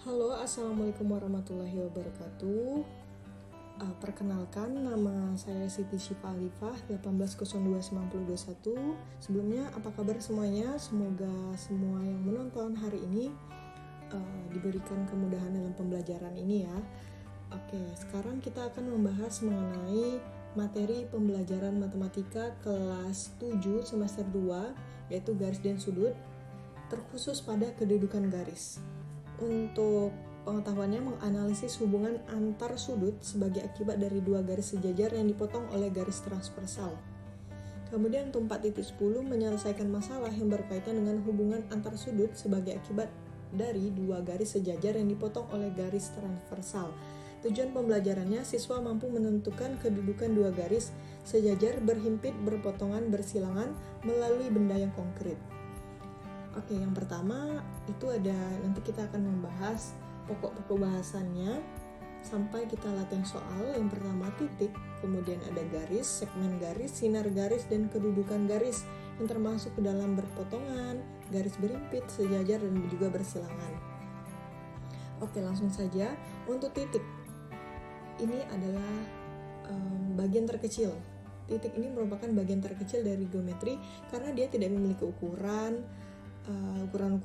Halo, Assalamualaikum warahmatullahi wabarakatuh. Perkenalkan, nama saya Siti Syifa Alifah, 18029021. Sebelumnya, apa kabar semuanya? Semoga semua yang menonton hari ini diberikan kemudahan dalam pembelajaran ini ya. Oke, sekarang kita akan membahas mengenai materi pembelajaran matematika kelas 7 semester 2, yaitu garis dan sudut, terkhusus pada kedudukan garis. Untuk pengetahuannya, menganalisis hubungan antar sudut sebagai akibat dari dua garis sejajar yang dipotong oleh garis transversal. Kemudian untuk 4.10 menyelesaikan masalah yang berkaitan dengan hubungan antar sudut sebagai akibat dari dua garis sejajar yang dipotong oleh garis transversal. Tujuan pembelajarannya, siswa mampu menentukan kedudukan dua garis sejajar berhimpit berpotongan bersilangan melalui benda yang konkret. Oke, yang pertama itu ada, nanti kita akan membahas pokok-pokok bahasannya sampai kita latihan soal. Yang pertama titik, kemudian ada garis, segmen garis, sinar garis, dan kedudukan garis yang termasuk ke dalam berpotongan, garis berhimpit, sejajar, dan juga bersilangan. Oke, langsung saja. Untuk titik, ini adalah bagian terkecil. Titik ini merupakan bagian terkecil dari geometri karena dia tidak memiliki ukuran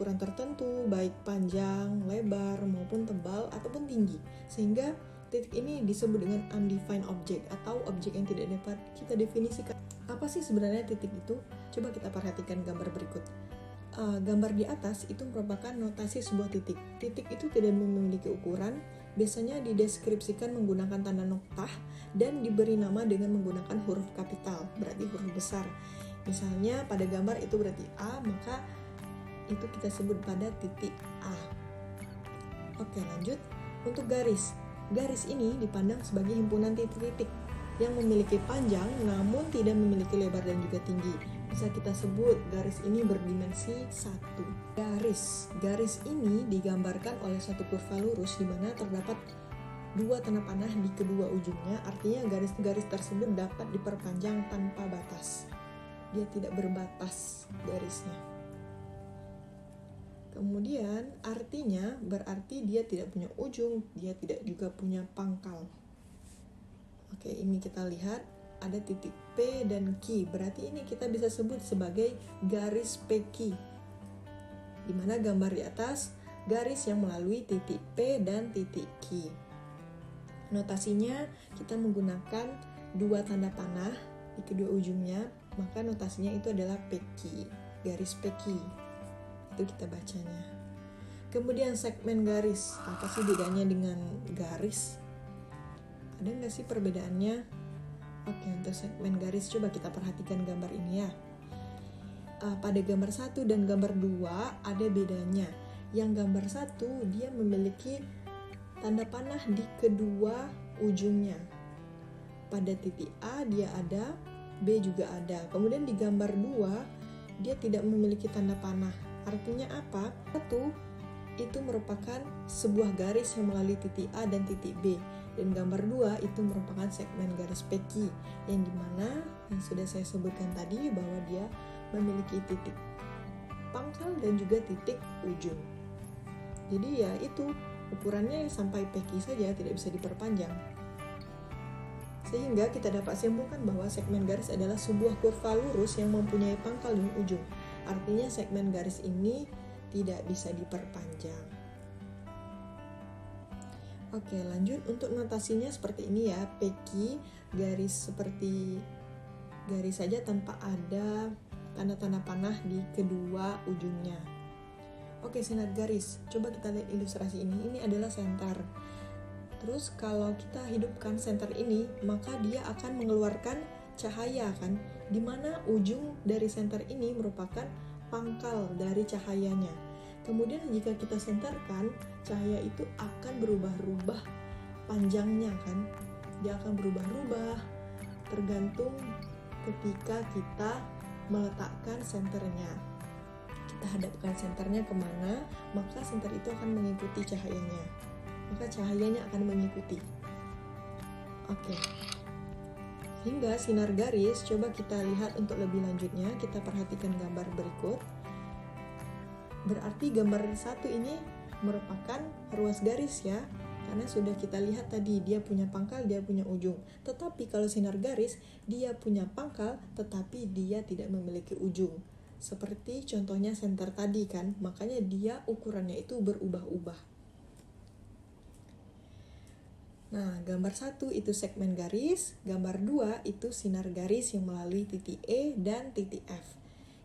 tertentu, baik panjang, lebar, maupun tebal ataupun tinggi, sehingga titik ini disebut dengan undefined object atau objek yang tidak dapat kita definisikan. Apa sih sebenarnya titik itu? Coba kita perhatikan gambar berikut. Gambar di atas itu merupakan notasi sebuah titik. Titik itu tidak memiliki ukuran, biasanya dideskripsikan menggunakan tanda noktah dan diberi nama dengan menggunakan huruf kapital, berarti huruf besar. Misalnya pada gambar itu berarti A, maka itu kita sebut pada titik A. Oke, lanjut. Untuk garis. Garis ini dipandang sebagai himpunan titik-titik yang memiliki panjang namun tidak memiliki lebar dan juga tinggi. Bisa kita sebut garis ini berdimensi 1. Garis ini digambarkan oleh satu kurva lurus di mana terdapat dua tanda panah di kedua ujungnya. Artinya garis-garis tersebut dapat diperpanjang tanpa batas. Dia tidak berbatas garisnya. Kemudian artinya berarti dia tidak punya ujung, dia tidak juga punya pangkal. Oke, ini kita lihat ada titik P dan Q, berarti ini kita bisa sebut sebagai garis PQ. Di mana gambar di atas garis yang melalui titik P dan titik Q. Notasinya kita menggunakan dua tanda panah di kedua ujungnya, maka notasinya itu adalah PQ, garis PQ. Itu kita bacanya. Kemudian segmen garis, apa sih bedanya dengan garis? Ada nggak sih perbedaannya? Oke, untuk segmen garis coba kita perhatikan gambar ini ya. Pada gambar 1 dan gambar 2 ada bedanya. Yang gambar 1 dia memiliki tanda panah di kedua ujungnya. Pada titik A dia ada, B juga ada. Kemudian di gambar 2 dia tidak memiliki tanda panah. Artinya apa? Satu, itu merupakan sebuah garis yang melalui titik A dan titik B. Dan gambar 2 itu merupakan segmen garis PQ, yang dimana yang sudah saya sebutkan tadi bahwa dia memiliki titik pangkal dan juga titik ujung. Jadi ya itu, ukurannya sampai PQ saja, tidak bisa diperpanjang. Sehingga kita dapat simpulkan bahwa segmen garis adalah sebuah kurva lurus yang mempunyai pangkal dan ujung. Artinya segmen garis ini tidak bisa diperpanjang. Oke, lanjut. Untuk notasinya seperti ini ya. PQ, garis seperti garis saja tanpa ada tanda-tanda panah di kedua ujungnya. Oke, sinar garis. Coba kita lihat ilustrasi ini. Ini adalah senter. Terus kalau kita hidupkan senter ini, maka dia akan mengeluarkan cahaya kan, dimana ujung dari senter ini merupakan pangkal dari cahayanya. Kemudian jika kita senterkan, cahaya itu akan berubah-ubah panjangnya kan, dia akan berubah-ubah tergantung ketika kita meletakkan senternya. Kita hadapkan senternya kemana, maka senter itu akan mengikuti cahayanya, maka cahayanya akan mengikuti. Oke. Hingga sinar garis, coba kita lihat untuk lebih lanjutnya, kita perhatikan gambar berikut. Berarti gambar 1 ini merupakan ruas garis ya. Karena sudah kita lihat tadi, dia punya pangkal, dia punya ujung. Tetapi kalau sinar garis, dia punya pangkal, tetapi dia tidak memiliki ujung. Seperti contohnya senter tadi kan, makanya dia ukurannya itu berubah-ubah. Nah, gambar 1 itu segmen garis, gambar 2 itu sinar garis yang melalui titik E dan titik F.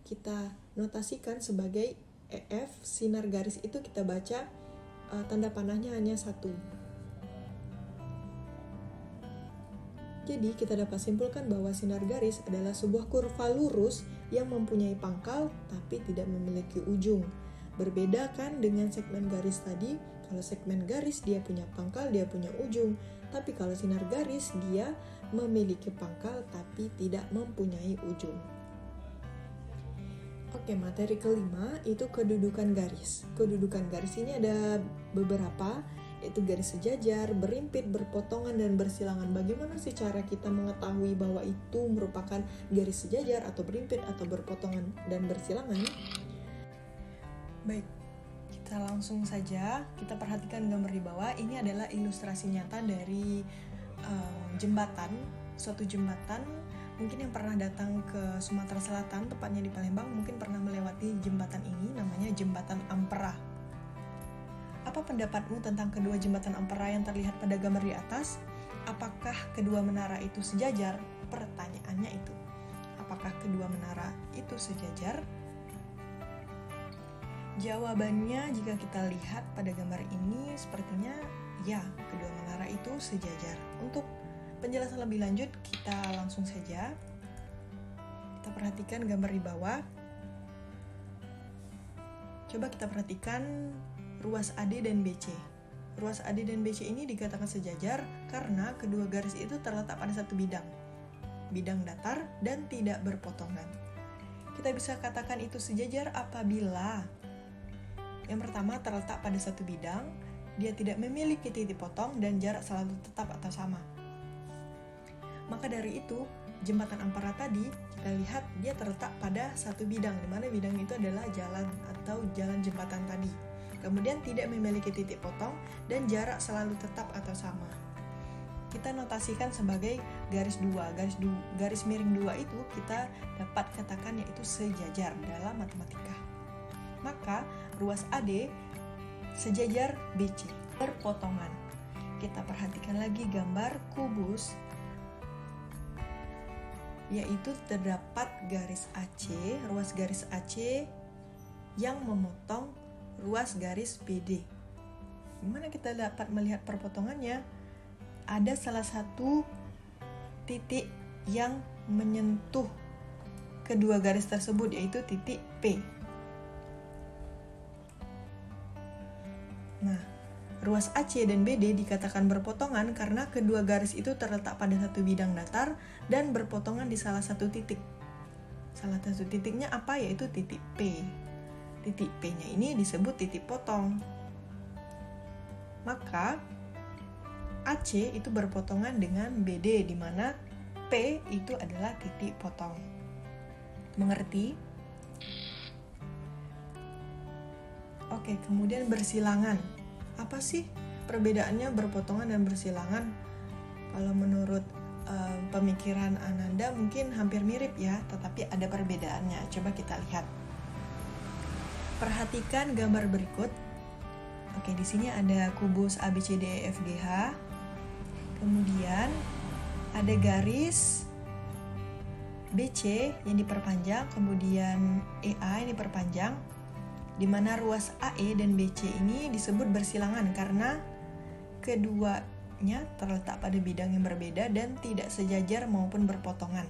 Kita notasikan sebagai EF, sinar garis itu kita baca tanda panahnya hanya 1. Jadi kita dapat simpulkan bahwa sinar garis adalah sebuah kurva lurus yang mempunyai pangkal tapi tidak memiliki ujung. Berbeda kan dengan segmen garis tadi, kalau segmen garis dia punya pangkal, dia punya ujung. Tapi kalau sinar garis dia memiliki pangkal tapi tidak mempunyai ujung. Oke, materi kelima itu kedudukan garis. Kedudukan garis ini ada beberapa, yaitu garis sejajar, berimpit, berpotongan, dan bersilangan. Bagaimana sih cara kita mengetahui bahwa itu merupakan garis sejajar atau berimpit atau berpotongan dan bersilangan? Baik, kita langsung saja kita perhatikan gambar di bawah. Ini adalah ilustrasi nyata dari jembatan, suatu jembatan. Mungkin yang pernah datang ke Sumatera Selatan, tepatnya di Palembang, mungkin pernah melewati jembatan ini, namanya Jembatan Ampera. Apa pendapatmu tentang kedua jembatan Ampera yang terlihat pada gambar di atas? Apakah kedua menara itu sejajar? Pertanyaannya itu. Apakah kedua menara itu sejajar? Jawabannya jika kita lihat pada gambar ini sepertinya ya, kedua menara itu sejajar. Untuk penjelasan lebih lanjut, kita langsung saja. Kita perhatikan gambar di bawah. Coba kita perhatikan ruas AD dan BC. Ruas AD dan BC ini dikatakan sejajar karena kedua garis itu terletak pada satu bidang datar dan tidak berpotongan. Kita bisa katakan itu sejajar apabila yang pertama terletak pada satu bidang, dia tidak memiliki titik potong dan jarak selalu tetap atau sama. Maka dari itu, jembatan Ampera tadi kita lihat dia terletak pada satu bidang, di mana bidang itu adalah jalan atau jalan jembatan tadi. Kemudian tidak memiliki titik potong dan jarak selalu tetap atau sama. Kita notasikan sebagai garis 2. Garis miring 2 itu kita dapat katakan yaitu sejajar dalam matematika. Maka ruas AD sejajar BC, berpotongan. Kita perhatikan lagi gambar kubus, yaitu terdapat garis AC, ruas garis AC yang memotong ruas garis BD. Gimana kita dapat melihat perpotongannya? Ada salah satu titik yang menyentuh kedua garis tersebut, yaitu titik P. Nah, ruas AC dan BD dikatakan berpotongan karena kedua garis itu terletak pada satu bidang datar dan berpotongan di salah satu titik. Salah satu titiknya apa? Yaitu titik P. Titik P-nya ini disebut titik potong. Maka AC itu berpotongan dengan BD, di mana P itu adalah titik potong. Mengerti? Oke, kemudian bersilangan. Apa sih perbedaannya berpotongan dan bersilangan? Kalau menurut pemikiran Ananda mungkin hampir mirip ya, tetapi ada perbedaannya. Coba kita lihat. Perhatikan gambar berikut. Oke, di sini ada kubus ABCDEFGH. Kemudian ada garis BC yang diperpanjang, kemudian EA yang diperpanjang, di mana ruas AE dan BC ini disebut bersilangan karena keduanya terletak pada bidang yang berbeda dan tidak sejajar maupun berpotongan.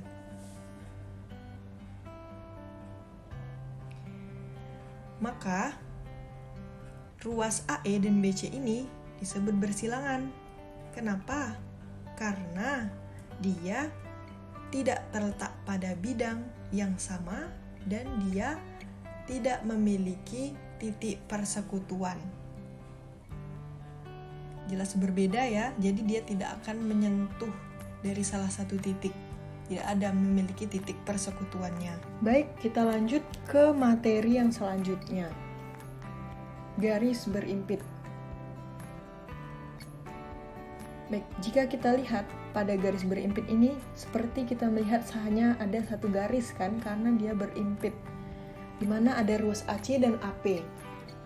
Maka ruas AE dan BC ini disebut bersilangan. Kenapa? Karena dia tidak terletak pada bidang yang sama dan dia tidak memiliki titik persekutuan. Jelas berbeda ya, jadi dia tidak akan menyentuh dari salah satu titik. Tidak ada memiliki titik persekutuannya. Baik, kita lanjut ke materi yang selanjutnya. garis berimpit. Baik, jika kita lihat pada garis berimpit ini, seperti kita melihat hanya ada satu garis kan, karena dia berimpit. Di mana ada ruas AC dan AP.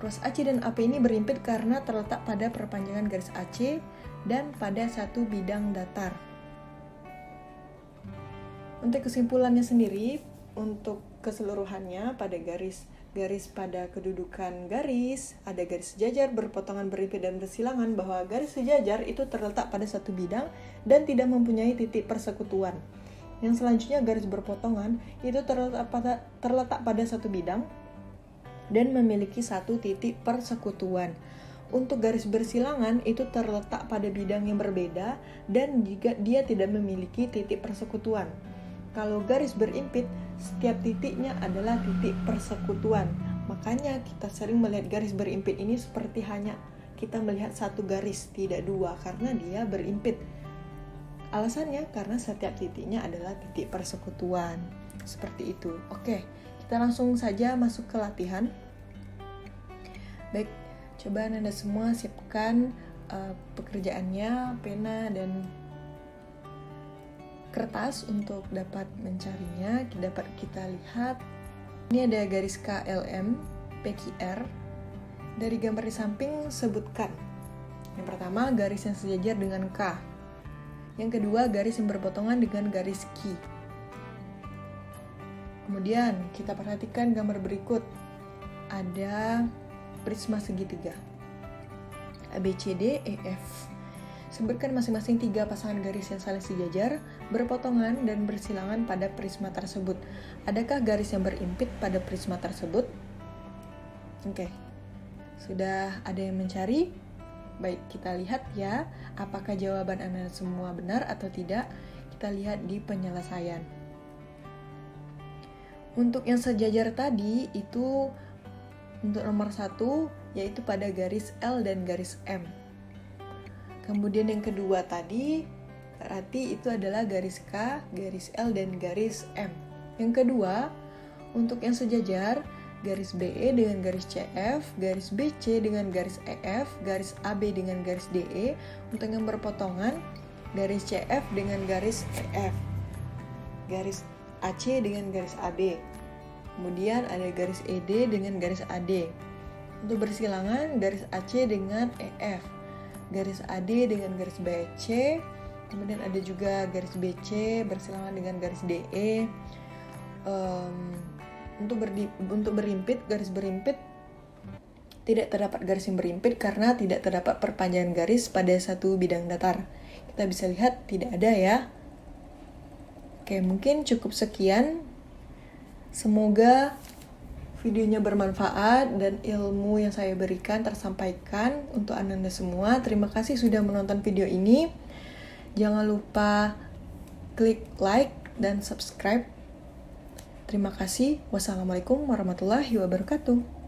Ruas AC dan AP ini berimpit karena terletak pada perpanjangan garis AC dan pada satu bidang datar. Untuk kesimpulannya sendiri, untuk keseluruhannya pada garis pada kedudukan garis, ada garis sejajar, berpotongan, berimpit, dan bersilangan, bahwa garis sejajar itu terletak pada satu bidang dan tidak mempunyai titik persekutuan. Yang selanjutnya garis berpotongan itu terletak pada satu bidang dan memiliki satu titik persekutuan. Untuk garis bersilangan itu terletak pada bidang yang berbeda dan juga dia tidak memiliki titik persekutuan. Kalau garis berimpit, setiap titiknya adalah titik persekutuan. Makanya kita sering melihat garis berimpit ini seperti hanya kita melihat satu garis, tidak dua, karena dia berimpit. Alasannya karena setiap titiknya adalah titik persekutuan. Seperti itu. Oke, kita langsung saja masuk ke latihan. Baik, coba Anda semua siapkan pekerjaannya, pena dan kertas untuk dapat mencarinya. Dapat kita lihat ini ada garis KLM PQR. Dari gambar di samping sebutkan yang pertama garis yang sejajar dengan K, yang kedua garis yang berpotongan dengan garis Q. Kemudian kita perhatikan gambar berikut, ada prisma segitiga ABCD EF. Sebutkan masing-masing 3 pasangan garis yang saling sejajar, berpotongan, dan bersilangan pada prisma tersebut. Adakah garis yang berimpit pada prisma tersebut? Oke, sudah ada yang mencari? Baik, kita lihat ya, apakah jawaban Anda semua benar atau tidak. Kita lihat di penyelesaian. Untuk yang sejajar tadi, itu untuk nomor 1, yaitu pada garis L dan garis M. Kemudian yang kedua tadi, berarti itu adalah garis K, garis L, dan garis M. Yang kedua, untuk yang sejajar, garis BE dengan garis CF, garis BC dengan garis EF, garis AB dengan garis DE. Untuk yang berpotongan, garis CF dengan garis EF, garis AC dengan garis AB. Kemudian ada garis ED dengan garis AD. Untuk bersilangan, garis AC dengan EF, garis AD dengan garis BC, kemudian ada juga garis BC bersilangan dengan garis DE. Untuk berimpit, garis berimpit tidak terdapat garis yang berimpit karena tidak terdapat perpanjangan garis pada satu bidang datar. Kita bisa lihat tidak ada ya. Oke, mungkin cukup sekian. Semoga videonya bermanfaat dan ilmu yang saya berikan tersampaikan untuk Anda semua. Terima kasih sudah menonton video ini. Jangan lupa klik like dan subscribe. Terima kasih. Wassalamualaikum warahmatullahi wabarakatuh.